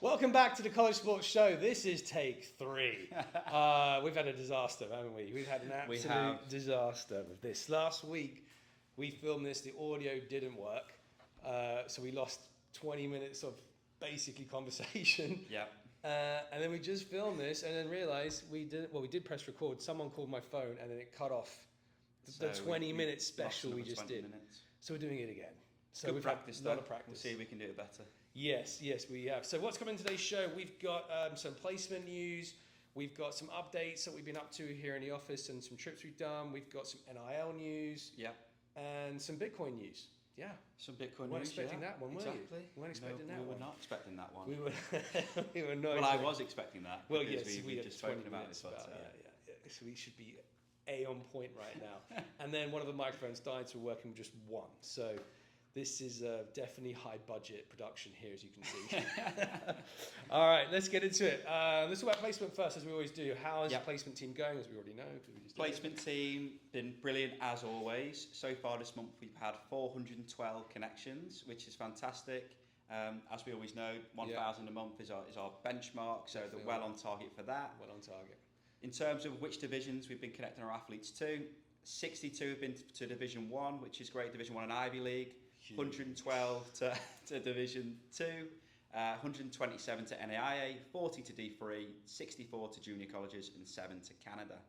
Welcome back to the College Sports Show. This is take 3. We've had a disaster, haven't we? We've had an absolute disaster with this. Last week, we filmed this. The audio didn't work. So we lost 20 minutes of basically conversation. Yeah. And then we just filmed this and then realized we did press record. Someone called my phone and then it cut off the 20-minute special we just did. So we're doing it again. So we've had a lot of practice. We'll see if we can do it better. Yes, we have. So what's coming in today's show? We've got some placement news. We've got some updates that we've been up to here in the office and some trips we've done. We've got some NIL news. Yeah. And some Bitcoin news. Yeah. Some Bitcoin news. Weren't expecting that one, exactly. were you? Weren't expecting that one. We were not expecting that one. We were not. Well, I was expecting that. Well, yes, we just spoken about this. Yeah. So we should be on point right now. And then one of the microphones died, so we're working with just one. So this is definitely high budget production here, as you can see. All right, let's get into it. Let's talk about placement first, as we always do. How is the placement team going, as we already know? Placement team, been brilliant as always. So far this month, we've had 412 connections, which is fantastic. As we always know, 1,000 a month is our benchmark, so they're well on target for that. Well on target. In terms of which divisions we've been connecting our athletes to, 62 have been to Division 1, which is great, Division 1 and Ivy League. 112 to Division 2, 127 to NAIA, 40 to D3, 64 to junior colleges, and 7 to Canada.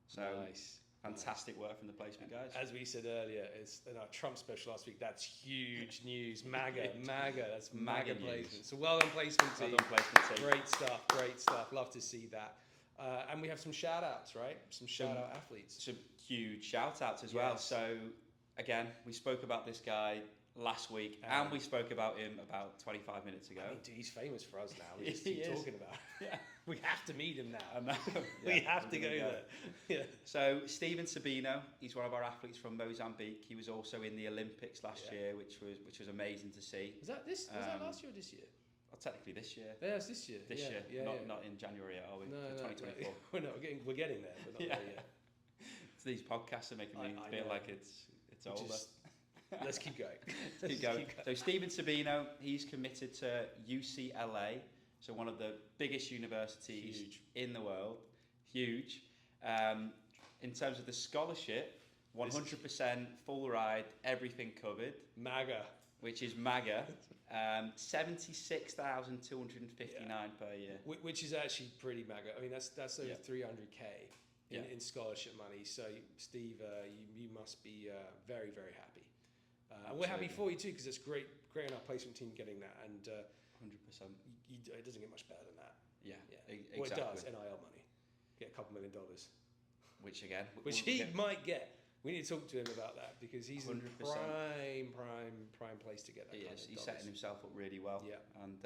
So nice. Fantastic work from the placement guys. As we said earlier, it's in our Trump special last week. That's huge news. MAGA. That's MAGA placement. So well done, placement team. Well done, placement team. Great stuff. Love to see that. And we have some shout outs, right? Some shout out athletes. Some huge shout outs as well. So again, we spoke about this guy last week, and we spoke about him about 25 minutes ago. I mean, dude, he's famous for us now. We just keep talking about him. Yeah. We have to meet him now. I know. We have to go there. Yeah. So Steven Sabino, he's one of our athletes from Mozambique. He was also in the Olympics last year, which was amazing to see. Was that last year or this year? Well, technically this year. Yeah, it's this year. This year, not in January, are we? No, 2024. No. We're getting there, but not there yet. So these podcasts are making me feel like it's older. Let's keep going. Keep going. So Steven Sabino, he's committed to UCLA, so one of the biggest universities in the world. Huge. In terms of the scholarship, 100% full ride, everything covered. MAGA. Which is MAGA. 76,259 per year. Which is actually pretty MAGA. I mean, that's over 300K in scholarship money. So Steve, you must be very, very happy. And we're happy for you too, because it's great on our placement team getting that, and 100%. It doesn't get much better than that. Exactly. Well, it does. NIL money, get $2 million, which he might get. We need to talk to him about that, because he's 100%. In prime place to get that. He is. He's setting himself up really well. Yeah. And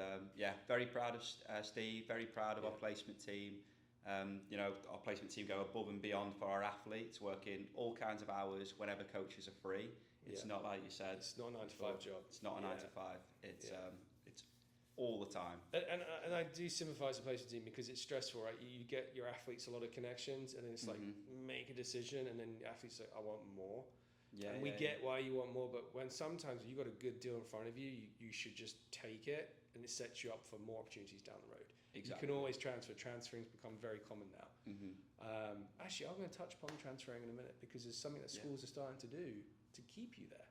very proud of Steve. Very proud of our placement team. Our placement team go above and beyond for our athletes, working all kinds of hours whenever coaches are free. It's not like you said. It's not a 9 to 5 job. It's not a 9 to 5. It's all the time. And I do sympathise with the placement team, because it's stressful, right? You get your athletes a lot of connections, and then it's like make a decision, and then the athletes say, I want more. Yeah. And we get why you want more, but when sometimes you've got a good deal in front of you, you should just take it, and it sets you up for more opportunities down the road. Exactly. You can always transfer. Transferring's become very common now. Actually, I'm going to touch upon transferring in a minute, because it's something that schools are starting to do to keep you there.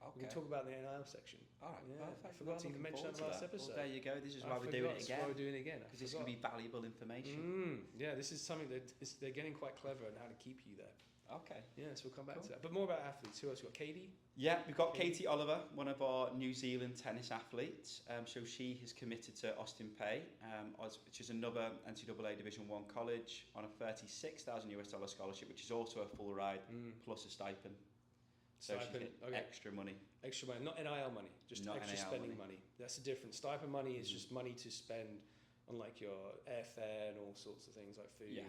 Okay. We can talk about the NIL section. All right, perfect. I forgot to even mention that last episode. Well, there you go. This is why we're doing it again. That's why we're doing it again. Because this is going to be valuable information. This is something that they're getting quite clever on how to keep you there. Okay. Yes, we'll come back to that. But more about athletes. Who else? We've got Katie? Yeah, we've got Katie Oliver, one of our New Zealand tennis athletes. So she has committed to Austin Peay, which is another NCAA Division 1 college, on a $36,000 scholarship, which is also a full ride plus a stipend. So extra money. Extra money, not NIL money, just not extra NIL spending money. That's the difference. Stipend money is just money to spend on like your airfare and all sorts of things like food. Yeah.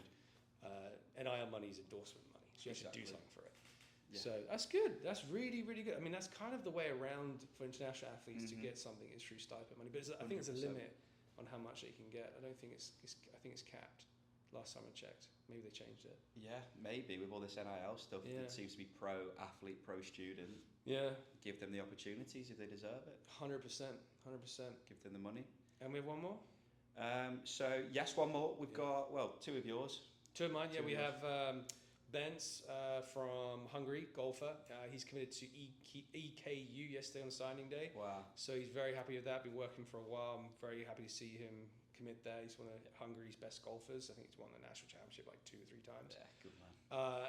NIL money is endorsement money, so you have to do something for it. Yeah. So that's good. That's really, really good. I mean, that's kind of the way around for international athletes to get something is through stipend money. But I think there's a limit on how much they can get. I don't think it's I think it's capped. Last time I checked, maybe they changed it. Yeah, maybe with all this NIL stuff, it seems to be pro athlete, pro student. Yeah, give them the opportunities if they deserve it. 100%. Give them the money. And we have one more. So yes, one more. We've got two of yours. Two of mine. Yeah, we have Bence from Hungary, golfer. He's committed to EKU yesterday on signing day. Wow. So he's very happy with that. Been working for a while. I'm very happy to see him commit there. He's one of Hungary's best golfers. I think he's won the national championship like 2 or 3 times. Yeah, good man.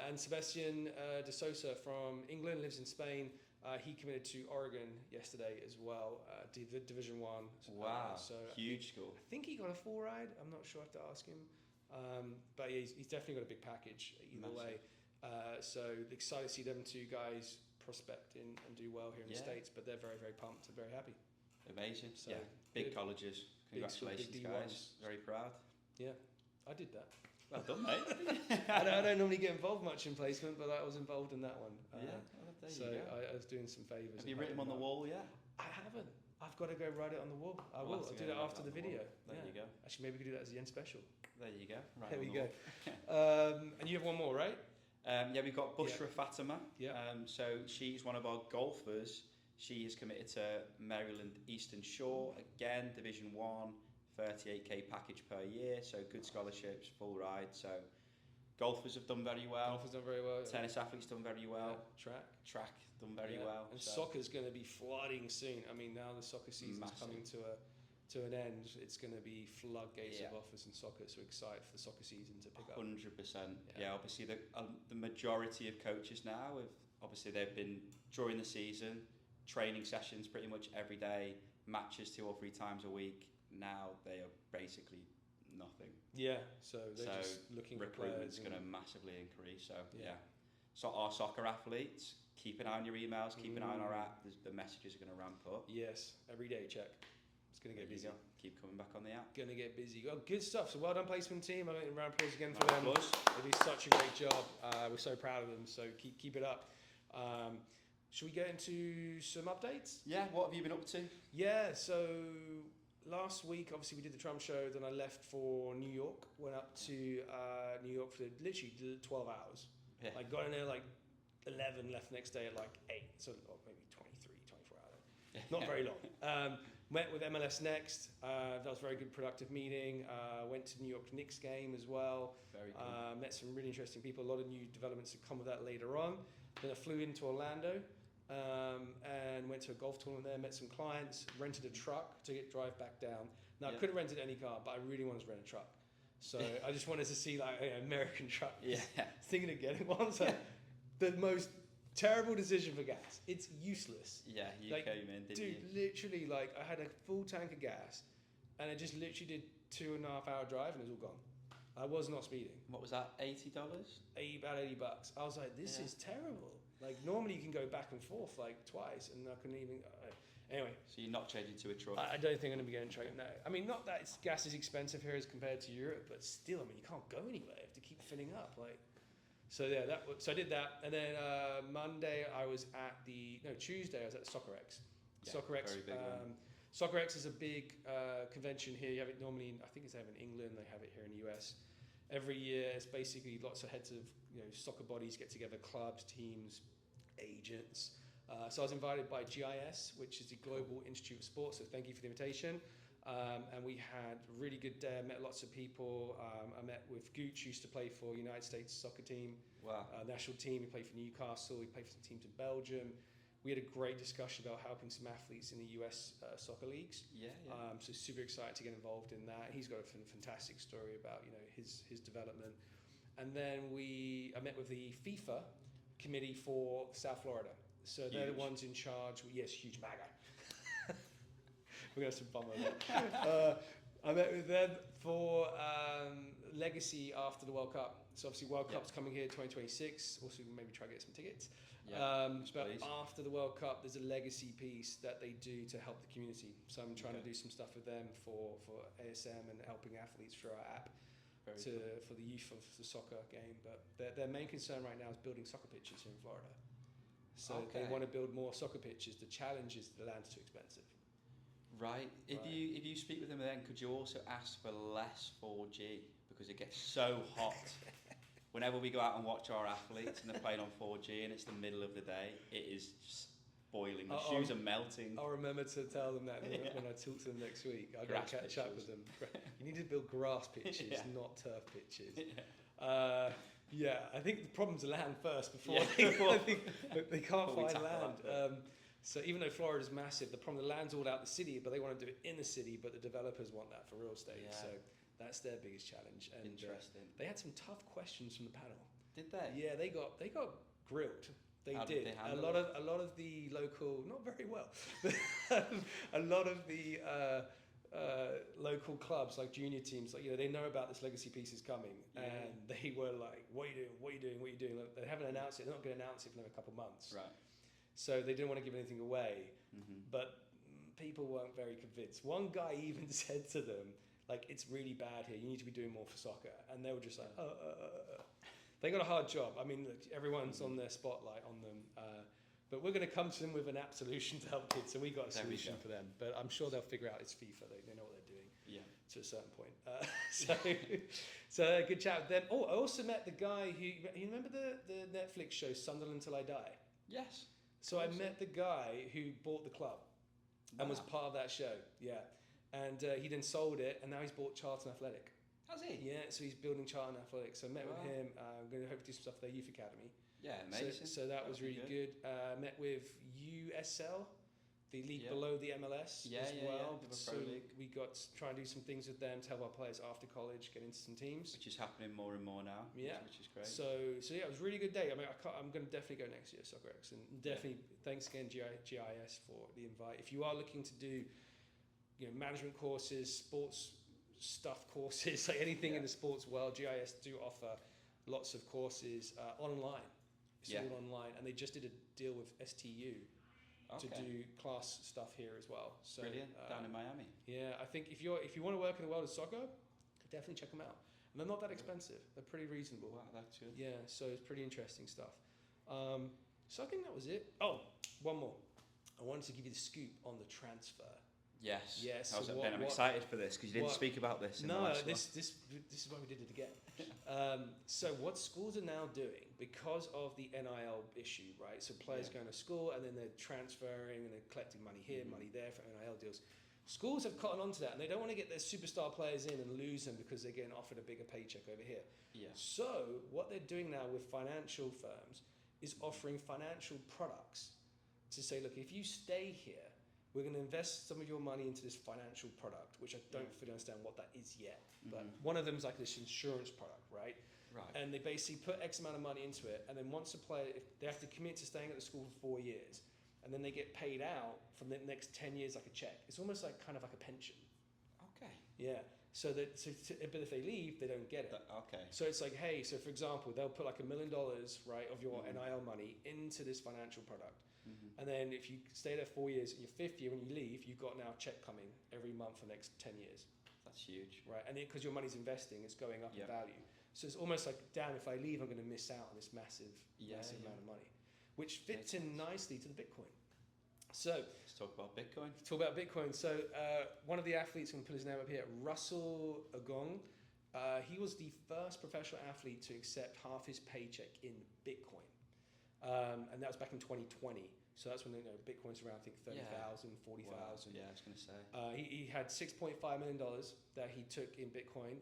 And Sebastian Desoisa from England, lives in Spain. He committed to Oregon yesterday as well, Division 1. Wow, so huge school. I think he got a full ride. I'm not sure. I have to ask him. But yeah, he's definitely got a big package either way. So excited to see them two guys prospect and do well here in the States. But they're very, very pumped and very happy. Amazing. So big colleges. Congratulations, big guys. Very proud. Yeah, I did that. Well done, mate. I don't normally get involved much in placement, but I was involved in that one. There so you go. I was doing some favours. Have you written them on the wall yet? I haven't. I've got to go write it on the wall. I will. I'll do that after the video. There you go. Actually, maybe we could do that as the end special. There you go. Right there we go. Wall. And you have one more, right? We've got Bushra Fatima. Yeah. So she's one of our golfers. She is committed to Maryland Eastern Shore. Again, Division 1, 38k package per year. So good scholarships, full ride. So golfers have done very well. Golfers done very well. Tennis athletes done very well. Yeah. Track done very well. And soccer's going to be flooding soon. I mean, now the soccer season's coming to an end. It's going to be floodgates of offers in soccer. So excited for the soccer season to pick up. 100%. Yeah, obviously the majority of coaches now they've been during the season, training sessions pretty much every day, matches 2 or 3 times a week. Now they are basically nothing. Yeah, so they're just looking for players. Recruitment's going to massively increase. So so our soccer athletes, keep an eye on your emails, keep an eye on our app. The messages are going to ramp up. Yes, every day check. It's going to get busy. Keep coming back on the app. Going to get busy. Oh, good stuff. So well done, placement team. I think round of applause again for them. Applause. They do such a great job. We're so proud of them. So keep it up. Should we get into some updates? Yeah. What have you been up to? Yeah. So last week, obviously, we did the Trump show. Then I left for New York. Went up to New York for literally 12 hours. Yeah. Like got in there like 11, left the next day at like 8. So maybe 23, 24 hours. Not very long. Met with MLS Next. That was a very good, productive meeting. Went to New York Knicks game as well. Very cool. Met some really interesting people. A lot of new developments that come with that later on. Then I flew into Orlando and went to a golf tournament there. Met some clients. Rented a truck to drive back down. Now I could have rented any car, but I really wanted to rent a truck. So I just wanted to see like an American truck. Yeah. Thinking of getting one. So the most terrible decision for gas. It's useless. Yeah, you came in, didn't you? Dude, literally, like, I had a full tank of gas, and I just literally did 2.5 hour drive, and it was all gone. I was not speeding. What was that, $80? About $80. I was like, this is terrible. Like, normally you can go back and forth, like, twice, and I couldn't even... Anyway. So you're not changing to a truck? I don't think I'm going to be getting a truck, no. I mean, not that gas is expensive here as compared to Europe, but still, I mean, you can't go anywhere. You have to keep filling up, like... So yeah, so I did that, and then Monday I was at Tuesday I was at the SoccerEx. Yeah, SoccerEx. Very big one. SoccerEx is a big convention here. You have it normally, I think it's in England. They have it here in the US. Every year, it's basically lots of heads of soccer bodies get together, clubs, teams, agents. So I was invited by GIS, which is the Global Institute of Sport. So thank you for the invitation. And we had a really good day. I met lots of people. I met with Gooch, who used to play for United States soccer team, national team. He played for Newcastle. He played for some teams in Belgium. We had a great discussion about helping some athletes in the US soccer leagues. So super excited to get involved in that. He's got a fantastic story about his development. And then I met with the FIFA committee for South Florida. So they're the ones in charge. Yes, huge MAGA. We're going to have some fun with that. I met with them for Legacy after the World Cup. So obviously World Cup's coming here 2026. Also maybe try to get some tickets. But after the World Cup, there's a legacy piece that they do to help the community. So I'm trying to do some stuff with them for ASM and helping athletes through our app for the youth of the soccer game. But their main concern right now is building soccer pitches here in Florida. So they want to build more soccer pitches. The challenge is the land's too expensive. Right. If you speak with them then, could you also ask for less 4G? Because it gets so hot. Whenever we go out and watch our athletes and they're playing on 4G and it's the middle of the day, it is just boiling. The shoes are melting. I'll remember to tell them that when I talk to them next week. I'll go catch up with them. You need to build grass pitches, Yeah. not turf pitches. Yeah. Yeah, I think the problem's land first before Yeah. I think they can't Before we find tackle land. that So even though Florida's massive, the problem, the land's all out the city, but they want to do it in the city, but the developers want that for real estate. Yeah. So that's their biggest challenge. And Interesting. they had some tough questions from the panel. Did they? Yeah, they got grilled. They How did. did they A handle lot of the local, not very well. A lot of the local clubs, like junior teams, like they know about this legacy piece is coming, and they were like, "What are you doing? What are you doing? What are you doing?" Like, they haven't announced it. They're not going to announce it for another couple of months. Right. So they didn't want to give anything away, Mm-hmm. but people weren't very convinced. One guy even said to them, like, "It's really bad here. You need to be doing more for soccer." And they were just like, They got a hard job. I mean, look, everyone's on their spotlight on them. But we're going to come to them with an absolution to help kids, so we got a solution for them. But I'm sure they'll figure out it's FIFA. They know what they're doing to a certain point. So good chat with them. Oh, I also met the guy who, you remember the Netflix show Sunderland Till I Die? Yes. So I met the guy who bought the club and was part of that show. Yeah. And he then sold it, and now he's bought Charlton Athletic. Has he? Yeah, so he's building Charlton Athletics. So I met with him. I'm going to hope to do some stuff for their youth academy. Yeah, amazing. So that was really good. Met with USL, the league below the MLS as well. Yeah, so we got to try and do some things with them to help our players after college get into some teams. Which is happening more and more now. Yeah. Which is great. So yeah, it was a really good day. I mean, I'm going to definitely go next year, SoccerEx. And definitely thanks again, GIS, for the invite. If you are looking to do management courses, sports stuff courses, like anything in the sports world, GIS do offer lots of courses online. It's all online, and they just did a deal with STU to do class stuff here as well. So brilliant, down in Miami. Yeah, I think if you want to work in the world of soccer, definitely check them out. And they're not that expensive; they're pretty reasonable. Wow, that's good. Yeah, so it's pretty interesting stuff. So I think that was it. Oh, one more. I wanted to give you the scoop on the transfer. Yes. Yes. I'm excited for this because you didn't speak about this in the last one. This is why we did it again. So what schools are now doing, because of the NIL issue, right? So players going to school and then they're transferring and they're collecting money here, money there for NIL deals. Schools have cottoned onto that, and they don't want to get their superstar players in and lose them because they're getting offered a bigger paycheck over here. Yeah. So what they're doing now with financial firms is offering financial products to say, look, if you stay here, we're going to invest some of your money into this financial product, which I don't fully understand what that is yet. But one of them is like this insurance product, right? Right. And they basically put X amount of money into it, and then once a player, if they have to commit to staying at the school for 4 years, and then they get paid out from the next 10 years like a check. It's almost like kind of like a pension. Okay. Yeah. But if they leave, they don't get it. Okay. So it's like, hey, so for example, they'll put like $1 million, right, of your NIL money into this financial product. And then if you stay there 4 years, in your 5th year when you leave, you've got now a check coming every month for the next 10 years. That's huge. Right, and because your money's investing, it's going up in value. So it's almost like, damn, if I leave, I'm going to miss out on this massive amount of money, which fits in nicely to the Bitcoin. So let's talk about Bitcoin. So one of the athletes, I'm going to put his name up here, Russell Agong. He was the first professional athlete to accept half his paycheck in Bitcoin. And that was back in 2020. So that's when Bitcoin's around, I think, 30,000, 40,000. Wow. Yeah, I was going to say. He had $6.5 million that he took in Bitcoin.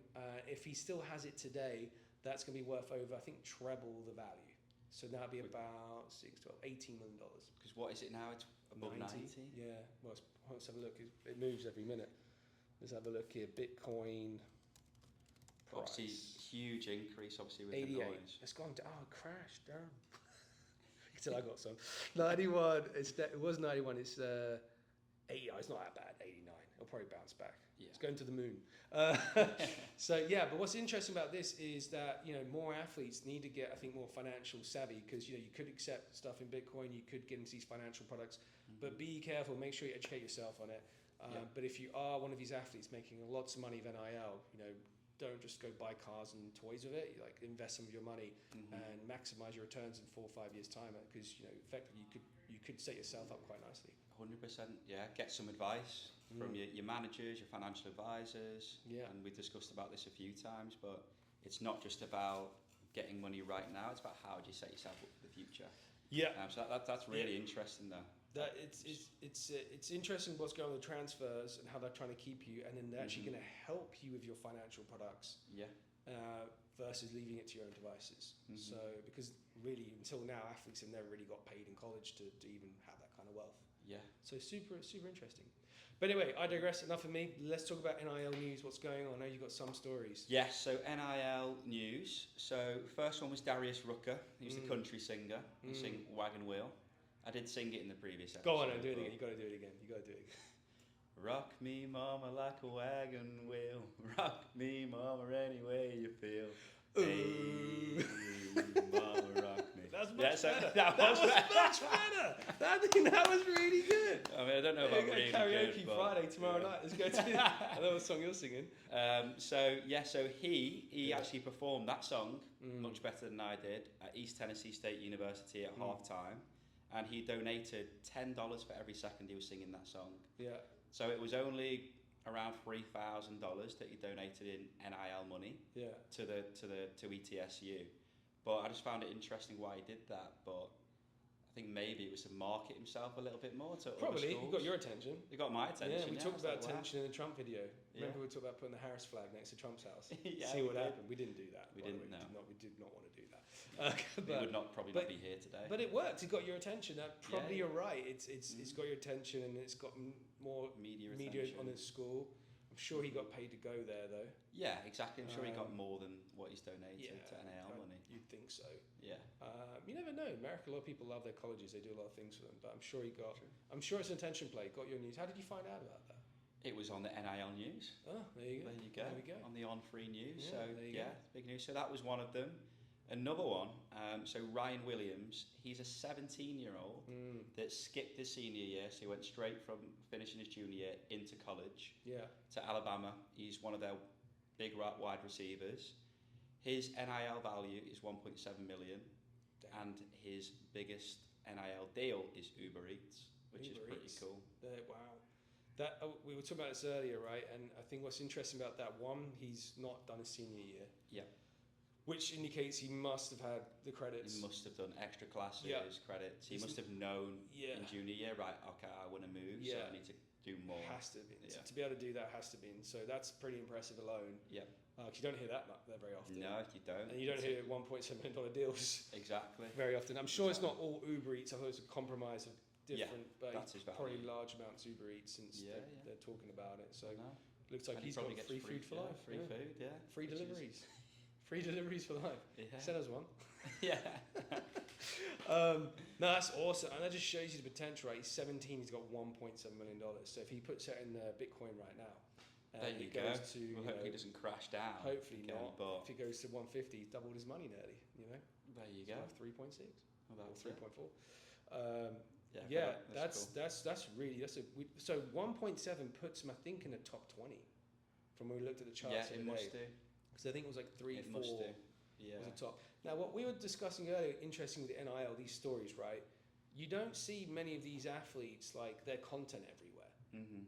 If he still has it today, that's going to be worth over, I think, treble the value. So that'd be about $18 million. Because what is it now? It's above 90? Yeah. Well, let's have a look. It moves every minute. Let's have a look here. Bitcoin price. Obviously, huge increase, obviously, with 88. the noise. It's gone down. Oh, it crashed down. Until I got some. 91. It was 91. It's 80. It's not that bad. 89. It'll probably bounce back. Yeah. It's going to the moon. So yeah, but what's interesting about this is that more athletes need to get, I think, more financial savvy, because you could accept stuff in Bitcoin, you could get into these financial products, but be careful. Make sure you educate yourself on it. But if you are one of these athletes making lots of money of NIL, don't just go buy cars and toys with it. You invest some of your money and maximize your returns in 4 or 5 years' time, because effectively you could set yourself up quite nicely. 100%. Yeah, get some advice from your managers, your financial advisors. Yeah. And we've discussed about this a few times, but it's not just about getting money right now. It's about how do you set yourself up for the future. Yeah. So that's really interesting, though. That it's interesting what's going on with transfers and how they're trying to keep you, and then they're actually going to help you with your financial products. Yeah. Versus leaving it to your own devices. So because really until now athletes have never really got paid in college to even have that kind of wealth. Yeah. So super interesting. But anyway, I digress. Enough of me. Let's talk about NIL news. What's going on? I know you've got some stories. Yes, so NIL news. So first one was Darius Rucker. He was the country singer. He sang Wagon Wheel. I did sing it in the previous episode. Go on and do it again. You got to do it again. Rock me, mama, like a wagon wheel. Rock me, mama, any way you feel. Hey, mama, rock me. That's much better. That was much better. That was really good. I mean, I don't know about really karaoke good, Friday tomorrow night. Let's go to I know what song you're singing. So he actually performed that song much better than I did at East Tennessee State University at halftime, and he donated $10 for every second he was singing that song. Yeah. So it was only around $3,000 that he donated in NIL money. Yeah. To ETSU, but I just found it interesting why he did that. But I think maybe it was to market himself a little bit more to probably. Other schools. He got your attention. He got my attention. Yeah, we talked about attention wow. in the Trump video. Yeah. Remember we talked about putting the Harris flag next to Trump's house. Yeah, see what happened. We didn't do that. We didn't. We did not want to do that. We would not probably not be here today. But it worked. It got your attention. Probably Yeah. you're right. It's got your attention, and it's got more media on his school. I'm sure he got paid to go there though. Yeah, exactly. I'm sure he got more than what he's donated to NIL money. You'd think so. Yeah. You never know. America, a lot of people love their colleges. They do a lot of things for them. But I'm sure he got. I'm sure it's an attention play. Got your news. How did you find out about that? It was on the NIL news. Oh, there you go. There we go. On the On Free News. Yeah, So big news. So that was one of them. Another one. So Ryan Williams. He's a 17-year-old that skipped his senior year. So he went straight from finishing his junior year into college. Yeah. To Alabama. He's one of their big wide receivers. His NIL value is 1.7 million. Damn. And his biggest NIL deal is Uber Eats, which is pretty cool. Wow. We were talking about this earlier, right? And I think what's interesting about that one, he's not done his senior year. Yeah. Which indicates he must have had the credits. He must have done extra classes, credits. He must have known in junior year, right, okay, I want to move, so I need to do more. Has to be. To be able to do that has to be. So that's pretty impressive alone. Yeah. Because you don't hear that very often. No, you don't. And you don't hear $1.7 million deals. Exactly. Very often. I'm sure it's not all Uber Eats. I thought it's a compromise of different, but probably large amounts Uber Eats since they're talking about it. So looks like he's got free food for life. Free food, Free deliveries. Free deliveries for life. Yeah. Send us one. Yeah. No, that's awesome. And that just shows you the potential, right? He's 17, he's got $1.7 million. So if he puts it in Bitcoin right now, there you go. Hopefully it doesn't crash down. Hopefully not. But if he goes to 150, he's doubled his money nearly, you know? There you go. 3.6 or 3.4. That's cool. So 1.7 puts him, I think, in the top 20 from when we looked at the charts. Yeah, it must do. Because I think it was like 3, 4 was the top. Now, what we were discussing earlier, interesting with the NIL, these stories, right? You don't see many of these athletes, like, their content everywhere,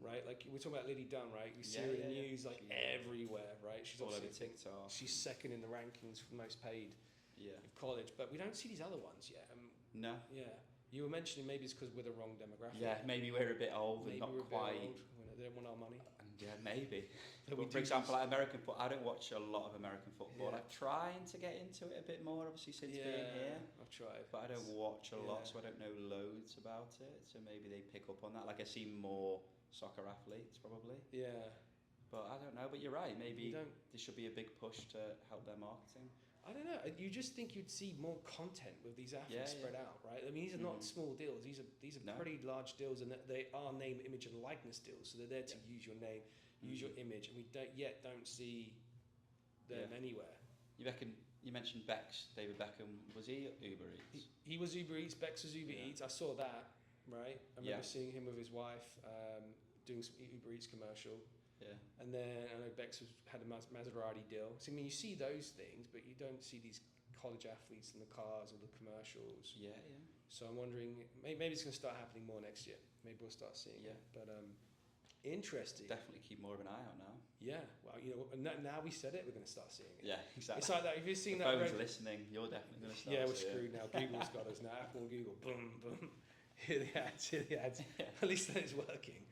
right? Like, we're talking about Lily Dunn, right? We see her in the news, like, everywhere, right? She's all over TikTok. She's second in the rankings for most paid of college, but we don't see these other ones yet. No. Yeah. You were mentioning maybe it's because we're the wrong demographic. Yeah, maybe we're a bit old and not quite. They don't want our money. Yeah, maybe. But for example, like American football, I don't watch a lot of American football. I'm trying to get into it a bit more, obviously, since being here. I've tried. But I don't watch a lot, so I don't know loads about it. So maybe they pick up on that. Like, I see more soccer athletes, probably. Yeah. But I don't know. But you're right. Maybe there should be a big push to help their marketing. I don't know. You just think you'd see more content with these athletes spread out, right? I mean, these are not small deals. These are pretty large deals, and they are name, image, and likeness deals. So they're there to use your name, use your image, and we don't see them anywhere. You mentioned David Beckham. Was he Uber Eats? He was Uber Eats. Bex was Uber Eats. I saw that, right? I remember seeing him with his wife doing some Uber Eats commercial. Yeah. And then I know Bex had a Maserati deal. So I mean, you see those things, but you don't see these college athletes in the cars or the commercials. Yeah, yeah. So I'm wondering, maybe it's going to start happening more next year. Maybe we'll start seeing it. But interesting. Definitely keep more of an eye out now. Yeah. Well, now we said it, we're going to start seeing it. Yeah, exactly. It's like that. If you've seen that, phone's listening. You're definitely going to start. Yeah, we're screwed now. Google's got us now. Apple and Google. Boom, boom. Hear the ads. At least that is working.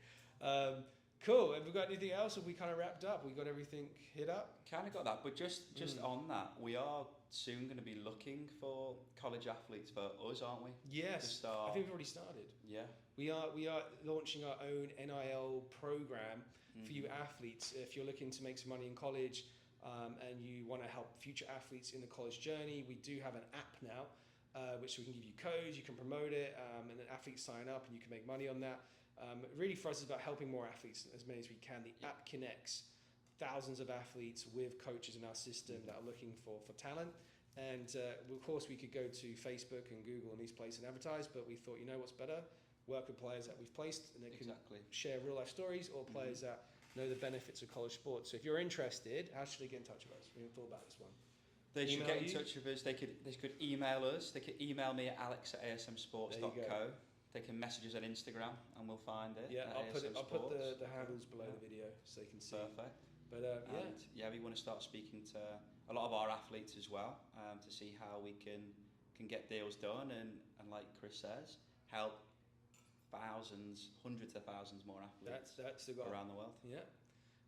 Cool. Have we got anything else? Have we kind of wrapped up? We got everything hit up? Kind of got that, but just on that, we are soon going to be looking for college athletes for us, aren't we? Yes. I think we've already started. Yeah. We are launching our own NIL program for you athletes. If you're looking to make some money in college and you want to help future athletes in the college journey, we do have an app now, which we can give you codes, you can promote it, and then athletes sign up and you can make money on that. Really for us, it's about helping more athletes, as many as we can. The app connects thousands of athletes with coaches in our system that are looking for talent. And of course, we could go to Facebook and Google and these places and advertise, but we thought, you know what's better? Work with players that we've placed and they can share real life stories, or players that know the benefits of college sports. So if you're interested, how should they get in touch with us? We haven't thought about this one. They should get in touch with us. They could email us. They could email me at alex@asmsports.co. They can message us on Instagram and we'll find it. Yeah, I'll put the handles below the video so they can see. Perfect. But we want to start speaking to a lot of our athletes as well, to see how we can get deals done and like Chris says, help thousands, hundreds of thousands more athletes that's the goal around the world. Yeah.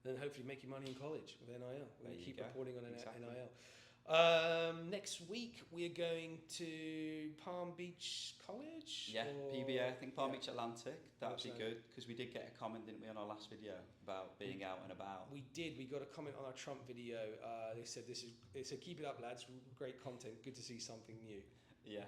Then hopefully make you money in college with NIL. We're going to keep reporting on NIL. Next week we're going to Palm Beach College. Yeah, PBA. I think Palm Beach Atlantic. That would be good because we did get a comment, didn't we, on our last video about being out and about. We did. We got a comment on our Trump video. They said they said keep it up, lads. Great content. Good to see something new. Yeah.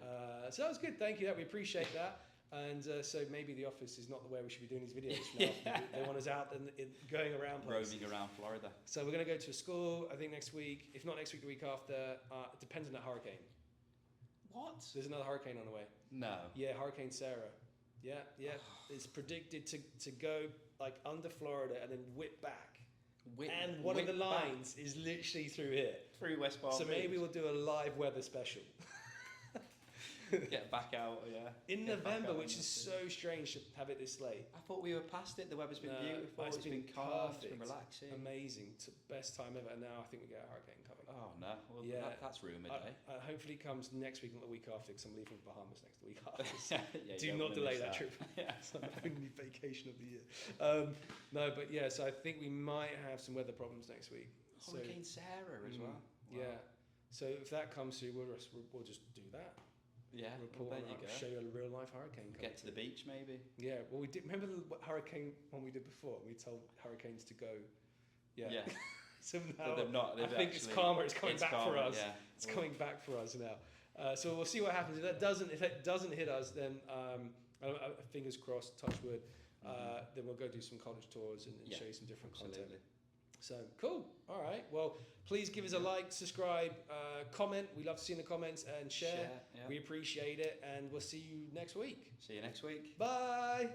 So that was good. Thank you. We appreciate that. And so maybe the office is not the way we should be doing these videos now. They want us out and going around places. Roaming around Florida. So we're going to go to a school, I think next week. If not next week, the week after. It depends on that hurricane. What? There's another hurricane on the way. No. Yeah, Hurricane Sara. Yeah. It's predicted to go like under Florida and then whip back. And one of the lines is literally through here. Through West Palm Beach. So maybe we'll do a live weather special. Get back out, in November, which is so strange to have it this late. I thought we were past it. The weather's been beautiful. It's been calm. It's been relaxing. Amazing. It's the best time ever. And now I think we get a hurricane coming. Oh no! Well, that's rumoured. Hopefully, it comes next week, not the week after, because I'm leaving for Bahamas next week after. So do not delay that trip. It's my only vacation of the year. No, but yeah. So I think we might have some weather problems next week. Hurricane Sara as well. Wow. Yeah. So if that comes through, we'll just do that. Yeah, report on that, show you a real life hurricane. Get to the beach, maybe. Yeah, well, we did. Remember the hurricane one we did before? We told hurricanes to go. Yeah. So now I think it's calmer. It's coming back for us. Yeah. It's coming back for us now. So we'll see what happens. If that doesn't hit us, then fingers crossed, touch wood. Then we'll go do some college tours and show you some different content. So cool. All right. Well, please give us a like, subscribe, comment. We love to see in the comments and share. We appreciate it, and we'll see you next week. See you next week. Bye.